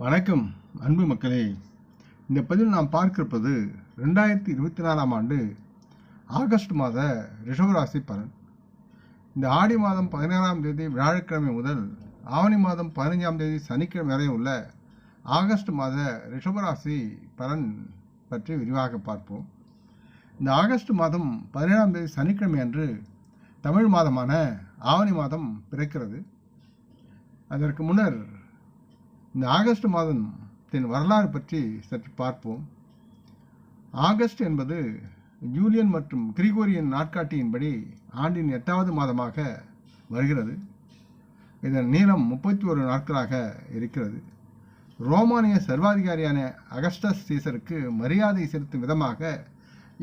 வணக்கம் அன்பு மக்களே. இந்த பதிவில் நாம் பார்க்கிருப்பது 2024ஆம் ஆண்டு ஆகஸ்ட் மாத ரிஷபராசி பலன். இந்த ஆடி மாதம் 16ஆம் தேதி வியாழக்கிழமை முதல் ஆவணி மாதம் 15ஆம் தேதி சனிக்கிழமை வரை உள்ள ஆகஸ்ட் மாத ரிஷபராசி பலன் பற்றி விரிவாக பார்ப்போம். இந்த ஆகஸ்ட் மாதம் 17ஆம் தேதி சனிக்கிழமை அன்று தமிழ் மாதமான ஆவணி மாதம் பிறக்கிறது. அதற்கு முன்னர் இந்த ஆகஸ்ட் மாதத்தின் வரலாறு பற்றி சற்று பார்ப்போம். ஆகஸ்ட் என்பது ஜூலியன் மற்றும் கிரிகோரியன் நாட்காட்டியின்படி ஆண்டின் 8வது மாதமாக வருகிறது. இதன் நீளம் 31 நாட்களாக இருக்கிறது. ரோமானிய சர்வாதிகாரியான அகஸ்டஸ் சீசருக்கு மரியாதை செலுத்தும் விதமாக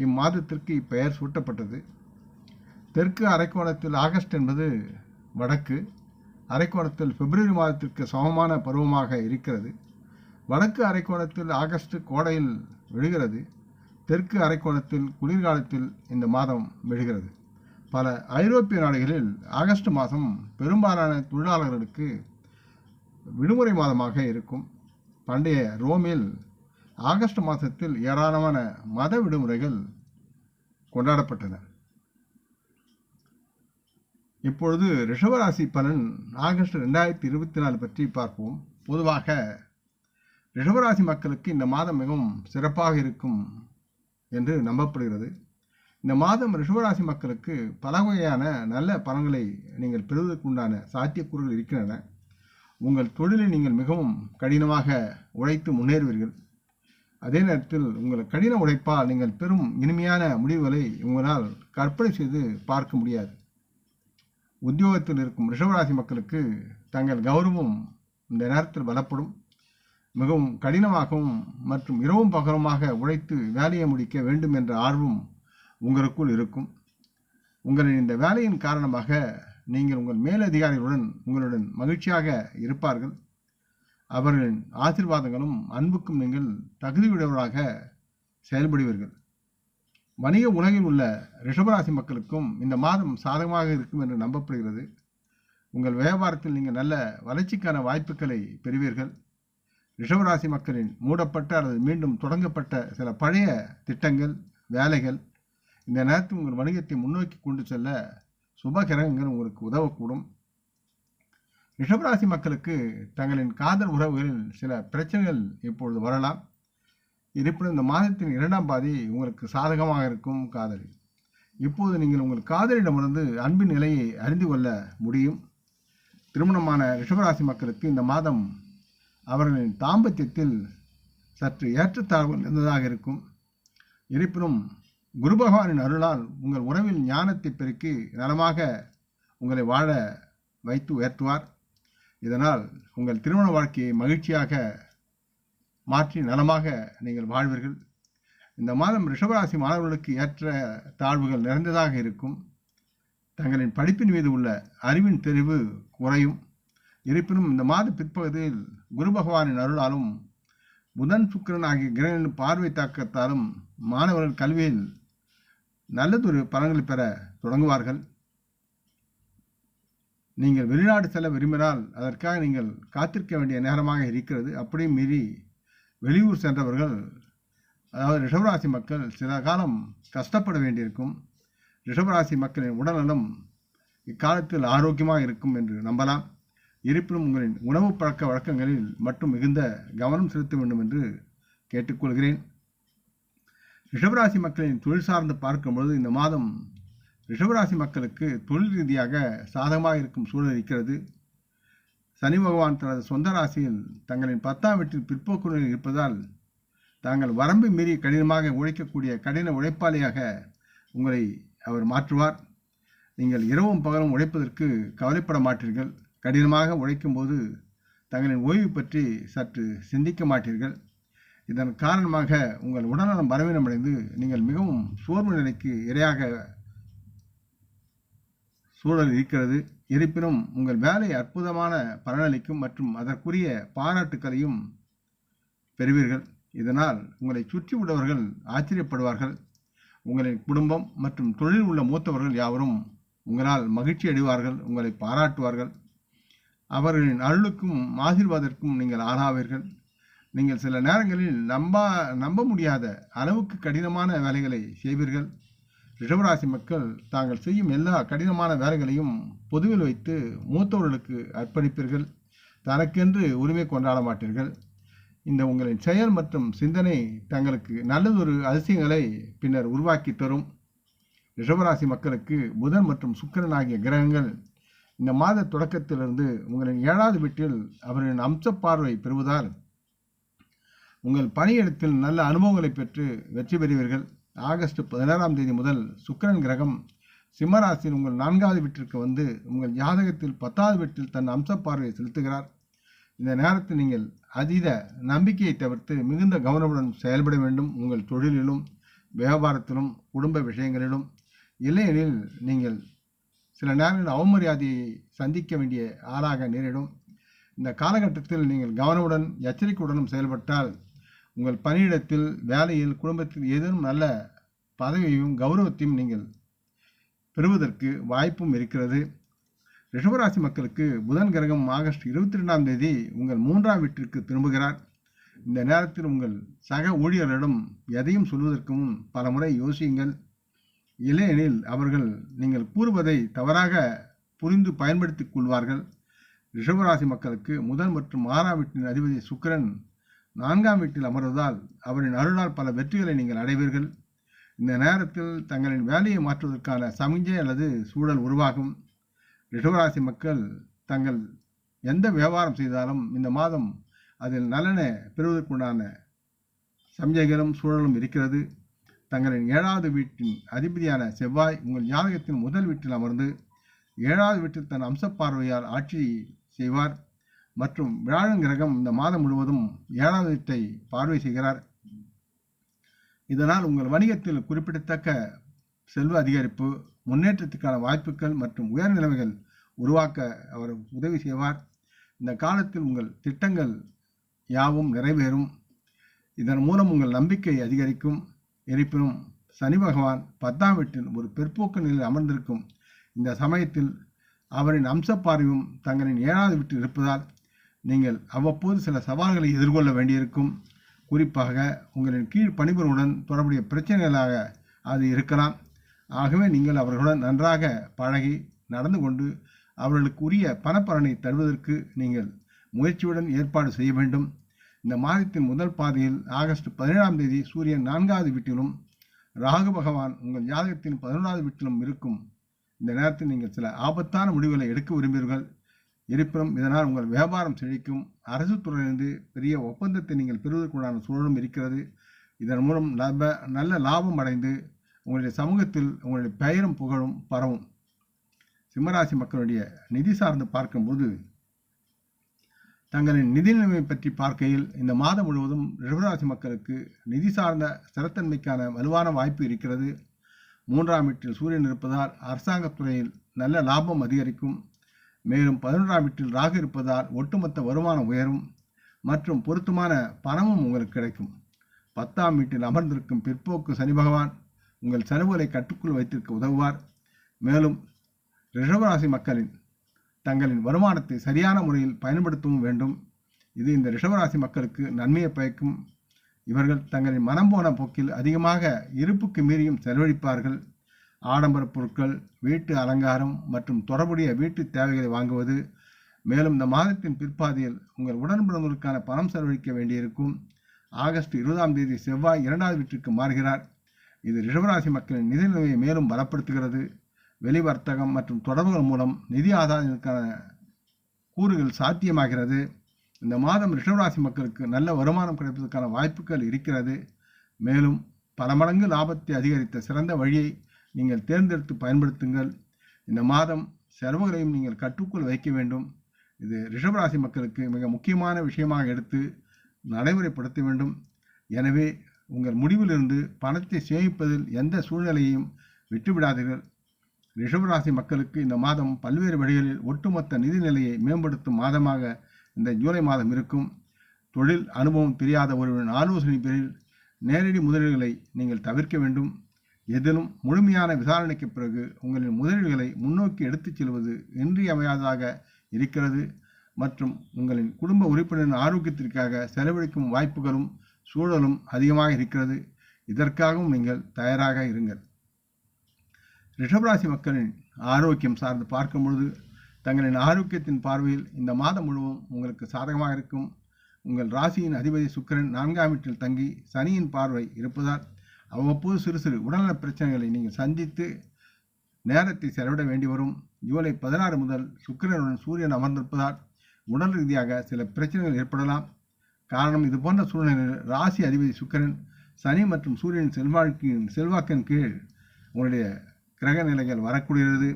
இம்மாதத்திற்கு இப்பெயர் சூட்டப்பட்டது. தெற்கு அரைக்கோணத்தில் ஆகஸ்ட் என்பது வடக்கு அரைக்கோணத்தில் பிப்ரவரி மாதத்திற்கு சமமான பருவமாக இருக்கிறது. வடக்கு அரைக்கோணத்தில் ஆகஸ்ட் கோடையில் விழுகிறது. தெற்கு அரைக்கோணத்தில் குளிர்காலத்தில் இந்த மாதம் விழுகிறது. பல ஐரோப்பிய நாடுகளில் ஆகஸ்ட் மாதம் பெரும்பாலான தொழிலாளர்களுக்கு விடுமுறை மாதமாக இருக்கும். பண்டைய ரோமில் ஆகஸ்ட் மாதத்தில் ஏராளமான மத விடுமுறைகள் கொண்டாடப்பட்டன. இப்பொழுது ரிஷபராசி பலன் ஆகஸ்ட் 2024 பற்றி பார்ப்போம். பொதுவாக ரிஷபராசி மக்களுக்கு இந்த மாதம் மிகவும் சிறப்பாக இருக்கும் என்று நம்பப்படுகிறது. இந்த மாதம் ரிஷபராசி மக்களுக்கு பல வகையான நல்ல பலன்களை நீங்கள் பெறுவதற்குண்டான சாத்தியக்கூறுகள் இருக்கின்றன. உங்கள் தொழிலில் நீங்கள் மிகவும் கடினமாக உழைத்து முன்னேறுவீர்கள். அதே நேரத்தில் உங்கள் கடின உழைப்பால் நீங்கள் பெறும் இனிமையான முடிவுகளை உங்களால் கற்பனை செய்து பார்க்க முடியாது. உத்தியோகத்தில் இருக்கும் ரிஷபராசி மக்களுக்கு தங்கள் கௌரவம் இந்த நேரத்தில் பலப்படும். மிகவும் கடினமாகவும் மற்றும் இரவும் பகலுமாக உழைத்து வேலையை முடிக்க வேண்டும் என்ற ஆர்வம் உங்களுக்குள் இருக்கும். உங்களின் இந்த வேலையின் காரணமாக நீங்கள் உங்கள் மேலதிகாரிகளுடன் உங்களுடன் மகிழ்ச்சியாக இருப்பார்கள். அவர்களின் ஆசீர்வாதங்களும் அன்புக்கும் நீங்கள் தகுதியுடையவர்களாக செயல்படுவீர்கள். வணிக உலகில் உள்ள ரிஷபராசி மக்களுக்கும் இந்த மாதம் சாதகமாக இருக்கும் என்று நம்பப்படுகிறது. உங்கள் வியாபாரத்தில் நீங்கள் நல்ல வளர்ச்சிக்கான வாய்ப்புகளை பெறுவீர்கள். ரிஷபராசி மக்களின் மூடப்பட்ட அல்லது மீண்டும் தொடங்கப்பட்ட சில பழைய திட்டங்கள் வேலைகள் இந்த நேரத்தில் உங்கள் வணிகத்தை முன்னோக்கி கொண்டு செல்ல சுப கிரகங்கள் உங்களுக்கு உதவக்கூடும். ரிஷபராசி மக்களுக்கு தங்களின் காதல் உறவுகளில் சில பிரச்சனைகள் இப்பொழுது வரலாம். இருப்பினும் இந்த மாதத்தின் 2ஆம் பாதி உங்களுக்கு சாதகமாக இருக்கும். காதலி இப்போது நீங்கள் உங்கள் காதலிடமிருந்து அன்பின் நிலையை அறிந்து கொள்ள முடியும். திருமணமான ரிஷபராசி மக்களுக்கு இந்த மாதம் அவர்களின் தாம்பத்தியத்தில் சற்று ஏற்றத்தாழ்வு இருந்ததாக இருக்கும். இருப்பினும் குரு பகவானின் அருளால் உங்கள் உறவில் ஞானத்தை பெருக்கி நலமாக உங்களை வாழ வைத்து உயர்த்துவார். இதனால் உங்கள் திருமண வாழ்க்கையை மகிழ்ச்சியாக மாற்றி நலமாக நீங்கள் வாழ்வீர்கள். இந்த மாதம் ரிஷபராசி மாணவர்களுக்கு ஏற்ற தாழ்வுகள் நிறைந்ததாக இருக்கும். தங்களின் படிப்பின் மீது உள்ள அறிவின் தெரிவு குறையும். இருப்பினும் இந்த மாத பிற்பகுதியில் குரு பகவானின் அருளாலும் புதன் சுக்கிரன் ஆகிய கிரகங்களின் பார்வை தாக்கத்தாலும் மாணவர்கள் கல்வியில் நல்லதொரு பலன்களை பெற தொடங்குவார்கள். நீங்கள் வெளிநாடு செல்ல விரும்பினால் அதற்காக நீங்கள் காத்திருக்க வேண்டிய நேரமாக இருக்கிறது. அப்படியும் மீறி வெளியூர் சென்றவர்கள், அதாவது ரிஷபராசி மக்கள் சில காலம் கஷ்டப்பட வேண்டியிருக்கும். ரிஷபராசி மக்களின் உடல்நலம் இக்காலத்தில் ஆரோக்கியமாக இருக்கும் என்று நம்பலாம். இருப்பினும் உங்களின் உணவு பழக்க வழக்கங்களில் மட்டும் மிகுந்த கவனம் செலுத்த வேண்டும் என்று கேட்டுக்கொள்கிறேன். ரிஷபராசி மக்களின் தொழில் சார்ந்து பார்க்கும்பொழுது இந்த மாதம் ரிஷபராசி மக்களுக்கு தொழில் ரீதியாக சாதகமாக இருக்கும் சூழல் இருக்கிறது. சனி பகவான் தனது சொந்த ராசியில் தங்களின் 10ஆம் வீட்டில் பிற்போக்கு நிலையில் இருப்பதால் தாங்கள் வரம்பு மீறி கடினமாக உழைக்கக்கூடிய கடின உழைப்பாளியாக உங்களை அவர் மாற்றுவார். நீங்கள் இரவும் பகலும் உழைப்பதற்கு கவலைப்பட மாட்டீர்கள். கடினமாக உழைக்கும் போது தங்களின் ஓய்வு பற்றி சற்று சிந்திக்க மாட்டீர்கள். இதன் காரணமாக உங்கள் உடல்நலம் பலவீனமடைந்து நீங்கள் மிகவும் சோர்வு நிலைக்கு இரையாக சூழல் இருக்கிறது. இருப்பினும் உங்கள் வேலை அற்புதமான பலனளிக்கும் மற்றும் அதற்குரிய பாராட்டுக்களையும் பெறுவீர்கள். இதனால் உங்களை சுற்றி உள்ளவர்கள் ஆச்சரியப்படுவார்கள். உங்களின் குடும்பம் மற்றும் தொழில் உள்ள மூத்தவர்கள் யாவரும் உங்களால் மகிழ்ச்சி அடைவார்கள், உங்களை பாராட்டுவார்கள். அவர்களின் அருளுக்கும் ஆசீர்வாதத்திற்கும் நீங்கள் ஆளாவீர்கள். நீங்கள் சில நேரங்களில் நம்ப முடியாத அளவுக்கு கடினமான வேலைகளை செய்வீர்கள். ரிஷபராசி மக்கள் தாங்கள் செய்யும் எல்லா கடினமான வேலைகளையும் பொதுவில் வைத்து மூத்தவர்களுக்கு அர்ப்பணிப்பீர்கள். தனக்கென்று உரிமை கொண்டாட மாட்டீர்கள். இந்த உங்களின் செயல் மற்றும் சிந்தனை தங்களுக்கு நல்லதொரு அதிசயங்களை பின்னர் உருவாக்கி தரும். ரிஷபராசி மக்களுக்கு புதன் மற்றும் சுக்கிரன் ஆகிய கிரகங்கள் இந்த மாத தொடக்கத்திலிருந்து உங்களின் 7வது வீட்டில் அவரின் அம்ச பார்வை பெறுவதால் உங்கள் பணியிடத்தில் நல்ல அனுபவங்களை பெற்று வெற்றி பெறுவீர்கள். ஆகஸ்ட் 16ஆம் தேதி முதல் சுக்கிரன் கிரகம் சிம்மராசியில் உங்கள் 4வது வீட்டிற்கு வந்து உங்கள் ஜாதகத்தில் 10வது வீட்டில் தன் அம்ச பார்வையை செலுத்துகிறார். இந்த நேரத்தில் நீங்கள் அதீத நம்பிக்கையை தவிர்த்து மிகுந்த கவனமுடன் செயல்பட வேண்டும். உங்கள் தொழிலிலும் வியாபாரத்திலும் குடும்ப விஷயங்களிலும். இல்லையெனில் நீங்கள் சில நேரங்களில் அவமரியாதையை சந்திக்க வேண்டிய ஆளாக நேரிடும். இந்த காலகட்டத்தில் நீங்கள் கவனமுடன் எச்சரிக்கையுடனும் செயல்பட்டால் உங்கள் பணியிடத்தில், வேலையில், குடும்பத்தில் ஏதேனும் நல்ல பதவியையும் கௌரவத்தையும் நீங்கள் பெறுவதற்கு வாய்ப்பும் இருக்கிறது. ரிஷபராசி மக்களுக்கு புதன் கிரகம் ஆகஸ்ட் 22ஆம் தேதி உங்கள் 3ஆம் வீட்டிற்கு திரும்புகிறார். இந்த நேரத்தில் உங்கள் சக ஊழியர்களிடம் எதையும் சொல்வதற்கு முன் பல முறை யோசியுங்கள். இல்லையெனில் அவர்கள் நீங்கள் கூறுவதை தவறாக புரிந்து பயன்படுத்திக் கொள்வார்கள். ரிஷபராசி மக்களுக்கு முதல் மற்றும் 6ஆம் வீட்டின் அதிபதி சுக்கிரன் 4ஆம் வீட்டில் அமர்வதால் அவரின் அருளால் பல வெற்றிகளை நீங்கள் அடைவீர்கள். இந்த நேரத்தில் தங்களின் வேலையை மாற்றுவதற்கான சமிஞ்சை அல்லது சூழல் உருவாகும். ரிஷபராசி மக்கள் தங்கள் எந்த வியாபாரம் செய்தாலும் இந்த மாதம் அதில் நலனை பெறுவதற்குண்டான சமிஞ்சைகளும் சூழலும் இருக்கிறது. தங்களின் 7வது வீட்டின் அதிபதியான செவ்வாய் உங்கள் ஜாதகத்தின் முதல் வீட்டில் அமர்ந்து 7வது வீட்டில் தன் அம்ச பார்வையால் ஆட்சி செய்வார். மற்றும் வியாழன் கிரகம் இந்த மாதம் முழுவதும் 7வது வீட்டை பார்வை செய்கிறார். இதனால் உங்கள் வணிகத்தில் குறிப்பிடத்தக்க செல்வ அதிகரிப்பு, முன்னேற்றத்துக்கான வாய்ப்புகள் மற்றும் உயர் நிலைமைகள் உருவாக்க அவர் உதவி செய்வார். இந்த காலத்தில் உங்கள் திட்டங்கள் யாவும் நிறைவேறும். இதன் மூலம் உங்கள் நம்பிக்கை அதிகரிக்கும். இருப்பினும் சனி பகவான் 10ஆம் வீட்டில் ஒரு பிற்போக்கு நிலையில் அமர்ந்திருக்கும் இந்த சமயத்தில் அவரின் அம்ச பார்வையும் தங்களின் 7வது வீட்டில் இருப்பதால் நீங்கள் அவ்வப்போது சில சவால்களை எதிர்கொள்ள வேண்டியிருக்கும். குறிப்பாக உங்களின் கீழ் பணிபுரிவுடன் தொடர்புடைய பிரச்சனைகளாக அது இருக்கலாம். ஆகவே நீங்கள் அவர்களுடன் நன்றாக பழகி நடந்து கொண்டு அவர்களுக்கு உரிய பணப்பலனை தருவதற்கு நீங்கள் முயற்சியுடன் ஏற்பாடு செய்ய வேண்டும். இந்த மாதத்தின் முதல் பாதையில் ஆகஸ்ட் 17ஆம் தேதி சூரியன் 4வது வீட்டிலும் ராகு பகவான் உங்கள் ஜாதகத்தின் 11வது வீட்டிலும் இருக்கும். இந்த நேரத்தில் நீங்கள் சில ஆபத்தான முடிவுகளை எடுக்க விரும்புவீர்கள். இருப்பினும் இதனால் உங்கள் வியாபாரம் செழிக்கும். அரசு துறையிலிருந்து பெரிய ஒப்பந்தத்தை நீங்கள் பெறுவதற்குண்டான சூழலும் இருக்கிறது. இதன் மூலம் நல்ல லாபம் அடைந்து உங்களுடைய சமூகத்தில் உங்களுடைய பெயரும் புகழும் பரவும். சிம்மராசி மக்களுடைய நிதி சார்ந்து பார்க்கும்போது தங்களின் நிதி நிலைமை பற்றி பார்க்கையில் இந்த மாதம் முழுவதும் ரிஷபராசி மக்களுக்கு நிதி சார்ந்த ஸ்திரத்தன்மைக்கான வலுவான வாய்ப்பு இருக்கிறது. 3ஆம் வீட்டில் சூரியன் இருப்பதால் அரசாங்கத் துறையில் நல்ல லாபம் அதிகரிக்கும். மேலும் 11ஆம் வீட்டில் ராகு இருப்பதால் ஒட்டுமொத்த வருமானம் உயரும் மற்றும் பொருத்தமான பணமும் உங்களுக்கு கிடைக்கும். 10ஆம் வீட்டில் அமர்ந்திருக்கும் பிற்போக்கு சனி பகவான் உங்கள் செலவுகளை கட்டுக்குள் வைத்திருக்க உதவுவார். மேலும் ரிஷபராசி மக்களின் தங்களின் வருமானத்தை சரியான முறையில் பயன்படுத்தவும் வேண்டும். இது இந்த ரிஷபராசி மக்களுக்கு நன்மையை பயக்கும். இவர்கள் தங்களின் மனம் போன போக்கில் அதிகமாக இருப்புக்கு மீறியும் செலவழிப்பார்கள். ஆடம்பர பொருட்கள், வீட்டு அலங்காரம் மற்றும் தொடர்புடைய வீட்டு தேவைகளை வாங்குவது. மேலும் இந்த மாதத்தின் பிற்பாதையில் உங்கள் உடன்பிறந்தவர்களுக்கான பணம் செலவழிக்க வேண்டியிருக்கும். ஆகஸ்ட் 20ஆம் தேதி செவ்வாய் 2வது வீட்டிற்கு மாறுகிறார். இது ரிஷபராசி மக்களின் நிதி நிலைமையை மேலும் பலப்படுத்துகிறது. வெளி வர்த்தகம் மற்றும் தொடர்புகள் மூலம் நிதி ஆதாயத்திற்கான கூறுகள் சாத்தியமாகிறது. இந்த மாதம் ரிஷபராசி மக்களுக்கு நல்ல வருமானம் கிடைப்பதற்கான வாய்ப்புகள் இருக்கிறது. மேலும் பல மடங்கு லாபத்தை அதிகரித்த சிறந்த வழியை நீங்கள் தேர்ந்தெடுத்து பயன்படுத்துங்கள். இந்த மாதம் செலவுகளையும் நீங்கள் கட்டுக்குள் வைக்க வேண்டும். இது ரிஷபராசி மக்களுக்கு மிக முக்கியமான விஷயமாக எடுத்து நடைமுறைப்படுத்த வேண்டும். எனவே உங்கள் முடிவிலிருந்து பணத்தை சேமிப்பதில் எந்த சூழ்நிலையையும் விட்டுவிடாதீர்கள். ரிஷபராசி மக்களுக்கு இந்த மாதம் பல்வேறு வழிகளில் ஒட்டுமொத்த நிதி நிலையை மேம்படுத்தும் மாதமாக இந்த ஜூலை மாதம் இருக்கும். தொழில் அனுபவம் தெரியாத ஒருவரின் ஆலோசனை பேரில் நேரடி முதலீடுகளை நீங்கள் தவிர்க்க வேண்டும். எதிலும் முழுமையான விசாரணைக்கு பிறகு உங்களின் முதலீடுகளை முன்னோக்கி எடுத்துச் செல்வது இன்றியமையாததாக இருக்கிறது. மற்றும் உங்களின் குடும்ப உறுப்பினரின் ஆரோக்கியத்திற்காக செலவழிக்கும் வாய்ப்புகளும் சூழலும் அதிகமாக இருக்கிறது. இதற்காகவும் நீங்கள் தயாராக இருங்கள். ரிஷபராசி மக்களின் ஆரோக்கியம் சார்ந்து பார்க்கும் பொழுது தங்களின் ஆரோக்கியத்தின் பார்வையில் இந்த மாதம் முழுவதும் உங்களுக்கு சாதகமாக இருக்கும். உங்கள் ராசியின் அதிபதி சுக்கிரன் 4ஆம் வீட்டில் தங்கி சனியின் பார்வை இருப்பதால் அவ்வப்போது சிறு சிறு உடல்நலப் பிரச்சனைகளை நீங்கள் சந்தித்து நேரத்தை செலவிட வேண்டி வரும். ஜூலை 16 முதல் சுக்கிரனுடன் சூரியன் அமர்ந்திருப்பதால் உடல் ரீதியாக சில பிரச்சனைகள் ஏற்படலாம். காரணம், இது போன்ற சூழ்நிலையில் ராசி அதிபதி சுக்கிரன் சனி மற்றும் சூரியனின் செல்வாக்கின் கீழ் உங்களுடைய கிரக நிலைகள் வரக்கூடியது.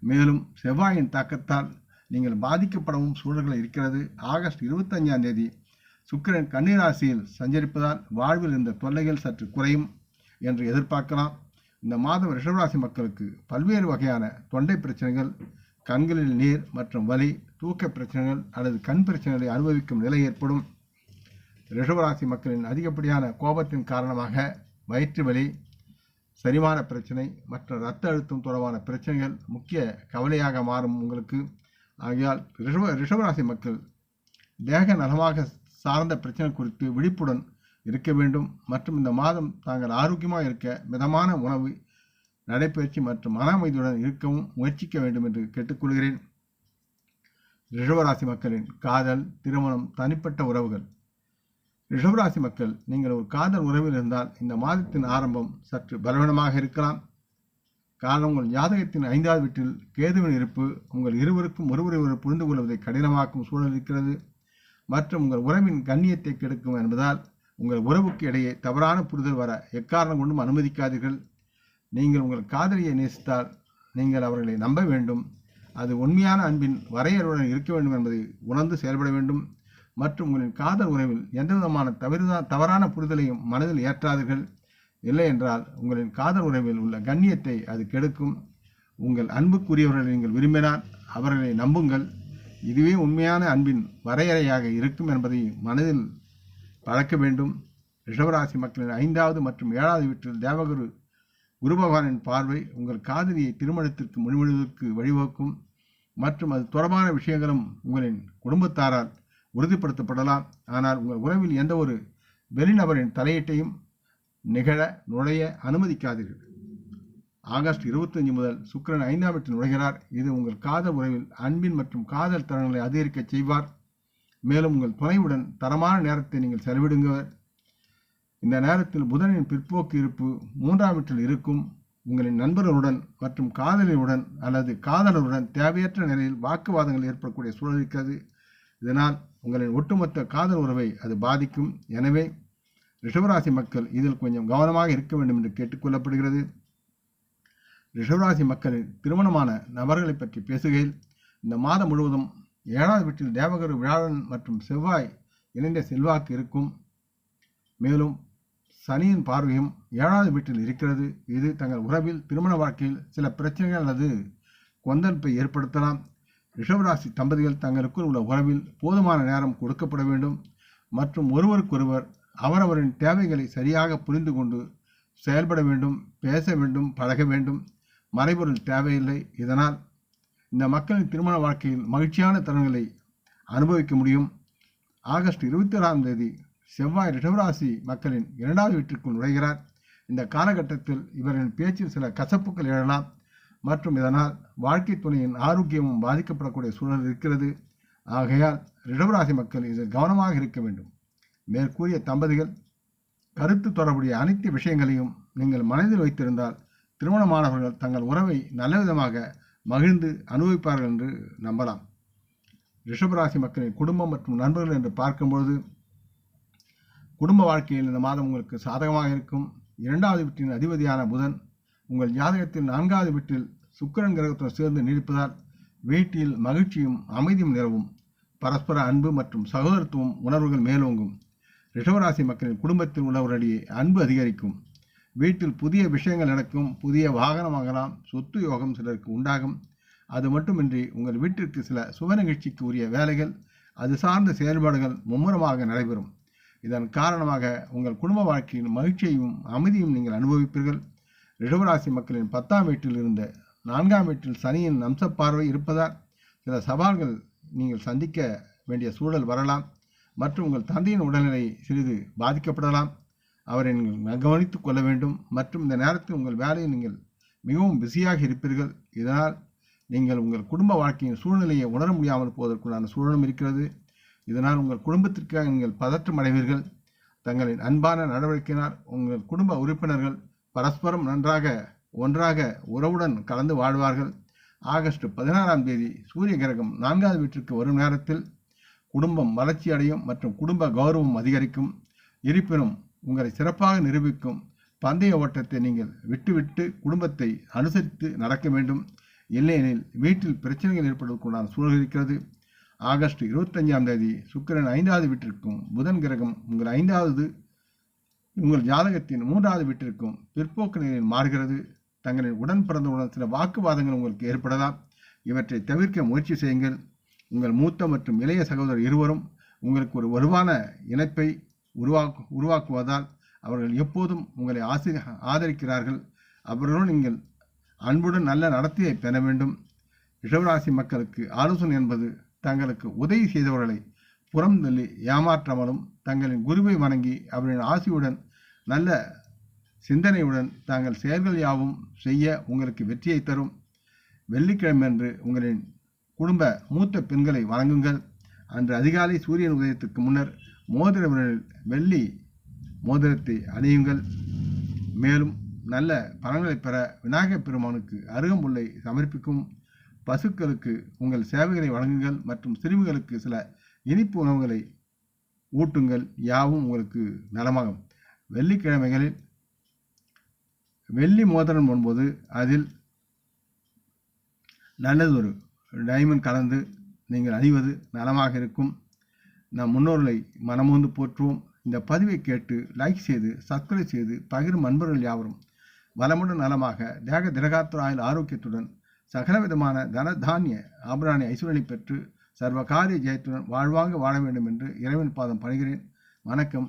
மேலும் செவ்வாயின் தாக்கத்தால் நீங்கள் பாதிக்கப்படவும் சூழல்கள் இருக்கிறது. ஆகஸ்ட் 25ஆம் தேதி சுக்கிரன் கன்னி ராசியில் சஞ்சரிப்பதால் வாழ்வில் இருந்த தொல்லைகள் சற்று குறையும் என்று எதிர்பார்க்கலாம். இந்த மாதம் ரிஷபராசி மக்களுக்கு பல்வேறு வகையான தொண்டை பிரச்சனைகள், கண்களில் நீர் மற்றும் வலி, தூக்க பிரச்சனைகள் அல்லது கண் பிரச்சனைகளை அனுபவிக்கும் நிலை ஏற்படும். ரிஷபராசி மக்களின் அதிகப்படியான கோபத்தின் காரணமாக வயிற்று வலி, செரிமான பிரச்சனை மற்றும் இரத்த அழுத்தம் தொடர்பான பிரச்சனைகள் முக்கிய கவலையாக மாறும் உங்களுக்கு. ஆகையால் ரிஷபராசி மக்கள் தேக நலமாக சார்ந்த பிரச்சனை குறித்து விழிப்புடன் இருக்க வேண்டும். மற்றும் இந்த மாதம் தாங்கள் ஆரோக்கியமாக இருக்க மிதமான உணவு, நடைபயிற்சி மற்றும் மன அமைதியுடன் இருக்கவும் முயற்சிக்க வேண்டும் என்று கேட்டுக்கொள்கிறேன். ரிஷபராசி மக்களின் காதல், திருமணம், தனிப்பட்ட உறவுகள். ரிஷபராசி மக்கள், நீங்கள் ஒரு காதல் உறவில் இருந்தால் இந்த மாதத்தின் ஆரம்பம் சற்று பலவீனமாக இருக்கலாம். காரணம், உங்கள் ஜாதகத்தின் 5ஆவது வீட்டில் கேதுவின் இருப்பு உங்கள் இருவருக்கும் ஒருவரை புரிந்து கொள்வதை கடினமாக்கும் சூழல் இருக்கிறது. மற்றும் உங்கள் உறவின் கண்ணியத்தை கெடுக்கும் என்பதால் உங்கள் உறவுக்கு இடையே தவறான புரிதல் வர எக்காரணம் கொண்டும் அனுமதிக்காதீர்கள். நீங்கள் உங்கள் காதலியை நேசித்தால் நீங்கள் அவர்களை நம்ப வேண்டும். அது உண்மையான அன்பின் வரையறையுடன் இருக்க வேண்டும் என்பதை உணர்ந்து செயல்பட வேண்டும். மற்றும் உங்களின் காதல் உறவில் எந்தவிதமான தவறான புரிதலையும் மனதில் ஏற்றாதீர்கள். இல்லை என்றால் உங்களின் காதல் உறவில் உள்ள கண்ணியத்தை அது கெடுக்கும். உங்கள் அன்புக்குரியவர்களை நீங்கள் விரும்பினால் அவர்களை நம்புங்கள். இதுவே உண்மையான அன்பின் வரையறையாக இருக்கும் என்பதை மனதில் பழக்க வேண்டும். ரிஷபராசி மக்களின் 5ஆவது மற்றும் 7ஆவது வீட்டில் தேவகுரு குரு பகவானின் பார்வை உங்கள் காதலியை திருமணத்திற்கு முன்மொழிவதற்கு வழிவகுக்கும். மற்றும் அது தொடர்பான விஷயங்களும் உங்களின் குடும்பத்தாரால் உறுதிப்படுத்தப்படலாம். ஆனால் உங்கள் உறவில் எந்த ஒரு வெளிநபரின் தலையீட்டையும் நுழைய அனுமதிக்காதீர்கள். ஆகஸ்ட் 25 முதல் சுக்கிரன் 5ஆம் வீட்டில் நுழைகிறார். இது உங்கள் காதல் உறவில் அன்பின் மற்றும் காதல் தரங்களை அதிகரிக்க செய்வார். மேலும் உங்கள் துணைவுடன் தரமான நேரத்தை நீங்கள் செலவிடுங்கள். இந்த நேரத்தில் புதனின் பிற்போக்கு இருப்பு 3ஆம் வீட்டில் இருக்கும். உங்களின் நண்பர்களுடன் மற்றும் காதலியுடன் அல்லது காதலருடன் தேவையற்ற நிலையில் வாக்குவாதங்கள் ஏற்படக்கூடிய சூழல் இருக்கிறது. இதனால் உங்களின் ஒட்டுமொத்த காதல் உறவை அது பாதிக்கும். எனவே ரிஷபராசி மக்கள் இதில் கொஞ்சம் கவனமாக இருக்க வேண்டும் என்று கேட்டுக்கொள்ளப்படுகிறது. ரிஷபராசி மக்களின் திருமணமான நபர்களை பற்றி பேசுகையில் இந்த மாதம் முழுவதும் 7ஆவது வீட்டில் தேவகுரு, வியாழன் மற்றும் செவ்வாய் இணைந்த செல்வாக்கு இருக்கும். மேலும் சனியின் பார்வையும் 7ஆவது வீட்டில் இருக்கிறது. இது தங்கள் உறவில், திருமண வாழ்க்கையில் சில பிரச்சனைகள் அல்லது கொந்தளிப்பை ஏற்படுத்தலாம். ரிஷபராசி தம்பதிகள் தங்களுக்குள் உள்ள உறவில் போதுமான நேரம் கொடுக்கப்பட வேண்டும். மற்றும் ஒருவருக்கொருவர் அவரவரின் தேவைகளை சரியாக புரிந்து கொண்டு செயல்பட வேண்டும், பேச வேண்டும், பழக வேண்டும். மறைபொருள் தேவையில்லை. இதனால் இந்த மக்களின் திருமண வாழ்க்கையில் மகிழ்ச்சியான தருணங்களை அனுபவிக்க முடியும். ஆகஸ்ட் 26ஆம் தேதி செவ்வாய் ரிஷபராசி மக்களின் 2ஆவது வீட்டிற்குள் நுழைகிறார். இந்த காலகட்டத்தில் இவரின் பேச்சில் சில கசப்புகள் எழலாம். மற்றும் இதனால் வாழ்க்கை துணையின் ஆரோக்கியமும் பாதிக்கப்படக்கூடிய சூழல் இருக்கிறது. ஆகையால் ரிஷபராசி மக்கள் இதில் கவனமாக இருக்க வேண்டும். மேற்கூறிய தம்பதிகள் கருத்து தொடர்புடைய அனைத்து விஷயங்களையும் நீங்கள் மனதில் வைத்திருந்தால் திருமணமானவர்கள் தங்கள் உறவை நல்லவிதமாக மகிழ்ந்து அனுபவிப்பார்கள் என்று நம்பலாம். ரிஷபராசி மக்களின் குடும்பம் மற்றும் நண்பர்கள் என்று பார்க்கும்பொழுது குடும்ப வாழ்க்கையில் இந்த மாதம் உங்களுக்கு சாதகமாக இருக்கும். 2ஆவது வீட்டின் அதிபதியான புதன் உங்கள் ஜாதகத்தில் 4ஆவது வீட்டில் சுக்கிரன் கிரகத்துடன் சேர்ந்து நீடிப்பதால் வீட்டில் மகிழ்ச்சியும் அமைதியும் நிலவும். பரஸ்பர அன்பு மற்றும் சகோதரத்துவம் உணர்வுகள் மேலோங்கும். ரிஷபராசி மக்களின் குடும்பத்தில் உள்ளவர்களிடையே அன்பு அதிகரிக்கும். வீட்டில் புதிய விஷயங்கள் நடக்கும். புதிய வாகனம் வாங்கலாம். சொத்து யோகம் சிலருக்கு உண்டாகும். அது மட்டுமின்றி உங்கள் வீட்டிற்கு சில சுப நிகழ்ச்சிக்கு உரிய வேலைகள், அது சார்ந்த செயல்பாடுகள் மும்முரமாக நடைபெறும். இதன் காரணமாக உங்கள் குடும்ப வாழ்க்கையின் மகிழ்ச்சியையும் அமைதியும் நீங்கள் அனுபவிப்பீர்கள். ரிஷபராசி மக்களின் 10ஆம் வீட்டில் இருந்த 4ஆம் வீட்டில் சனியின் அம்ச பார்வை இருப்பதால் சில சவால்கள் நீங்கள் சந்திக்க வேண்டிய சூழல் வரலாம் மற்றும் உங்கள் தந்தையின் உடல்நிலை சிறிது பாதிக்கப்படலாம். அவரை நீங்கள் கவனித்துக் கொள்ள வேண்டும் மற்றும் இந்த நேரத்தில் உங்கள் வேலையில் நீங்கள் மிகவும் பிஸியாக இருப்பீர்கள். இதனால் நீங்கள் உங்கள் குடும்ப வாழ்க்கையின் சூழ்நிலையை உணர முடியாமல் போவதற்குண்டான சூழலும் இருக்கிறது. இதனால் உங்கள் குடும்பத்திற்காக நீங்கள் பதற்றம் அடைவீர்கள். தங்களின் அன்பான நடவடிக்கையினால் உங்கள் குடும்ப உறுப்பினர்கள் பரஸ்பரம் ஒன்றாக உறவுடன் கலந்து வாழ்வார்கள். ஆகஸ்ட் 16ஆம் தேதி சூரிய கிரகம் 4வது வீட்டிற்கு வரும் நேரத்தில் குடும்பம் வளர்ச்சி அடையும் மற்றும் குடும்ப கௌரவம் அதிகரிக்கும். இருப்பினும் உங்களை சிறப்பாக நிரூபிக்கும் பந்தய ஓட்டத்தை நீங்கள் விட்டுவிட்டு குடும்பத்தை அனுசரித்து நடக்க வேண்டும். இல்லையெனில் வீட்டில் பிரச்சனைகள் ஏற்படுவதற்குண்டான சூழல் இருக்கிறது. ஆகஸ்ட் 25ஆம் தேதி சுக்கிரன் 5வது வீட்டிற்கும் புதன் கிரகம் உங்கள் ஜாதகத்தின் 3வது வீட்டிற்கும் பிற்போக்கு நிலையில் மாறுகிறது. தங்களின் உடன் பிறந்தவுடன் சில வாக்குவாதங்கள் உங்களுக்கு ஏற்படலாம். இவற்றை தவிர்க்க முயற்சி செய்யுங்கள். உங்கள் மூத்த மற்றும் இளைய சகோதரர் இருவரும் உங்களுக்கு ஒரு வலுவான இணைப்பை உருவாக்குவதால் அவர்கள் எப்போதும் உங்களை ஆதரிக்கிறார்கள். அவர்களுடன் நீங்கள் அன்புடன் நல்ல நடத்தையை பெற வேண்டும். ரிஷபராசி மக்களுக்கு ஆலோசனை என்பது தங்களுக்கு உதவி செய்தவர்களை புறம் தள்ளி ஏமாற்றாமலும் தங்களின் குருவை வணங்கி அவரின் ஆசியுடன் நல்ல சிந்தனையுடன் தாங்கள் செயல்கள் யாவும் செய்ய உங்களுக்கு வெற்றியை தரும். வெள்ளிக்கிழமை அன்று உங்களின் குடும்ப மூத்த பெண்களை வணங்குங்கள். அன்று அதிகாலை சூரியன் உதயத்துக்கு முன்னர் மோதிர விரலில் வெள்ளி மோதிரத்தை அணியுங்கள். மேலும் நல்ல பலன்களை பெற விநாயகப் பெருமானுக்கு அருகம்புல்லை சமர்ப்பிக்கும். பசுக்களுக்கு உங்கள் சேவைகளை வழங்குங்கள் மற்றும் சிறுமிகளுக்கு சில இனிப்பு உணவுகளை ஊட்டுங்கள். யாவும் உங்களுக்கு நலமாகும். வெள்ளிக்கிழமைகளில் வெள்ளி மோதிரம் போடும்போது அதில் நல்லதொரு டைமண்ட் கலந்து நீங்கள் அணிவது நலமாக இருக்கும். நம் முன்னோர்களை மனமோந்து போற்றுவோம். இந்த பதிவை கேட்டு லைக் செய்து சப்ஸ்கிரைப் செய்து பகிரும் அன்பர்கள் யாவரும் வளமுடன் நலமாக தேக திரகாத்துர ஆயுள் ஆரோக்கியத்துடன் சகலவிதமான தன தானிய ஆபராணி ஐஸ்வரனை பெற்று சர்வ காரிய ஜெயத்துடன் வாழ்வாங்க வாழ வேண்டும் என்று இறைவன் பாதம் பணிகிறேன். வணக்கம்.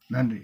நன்றி.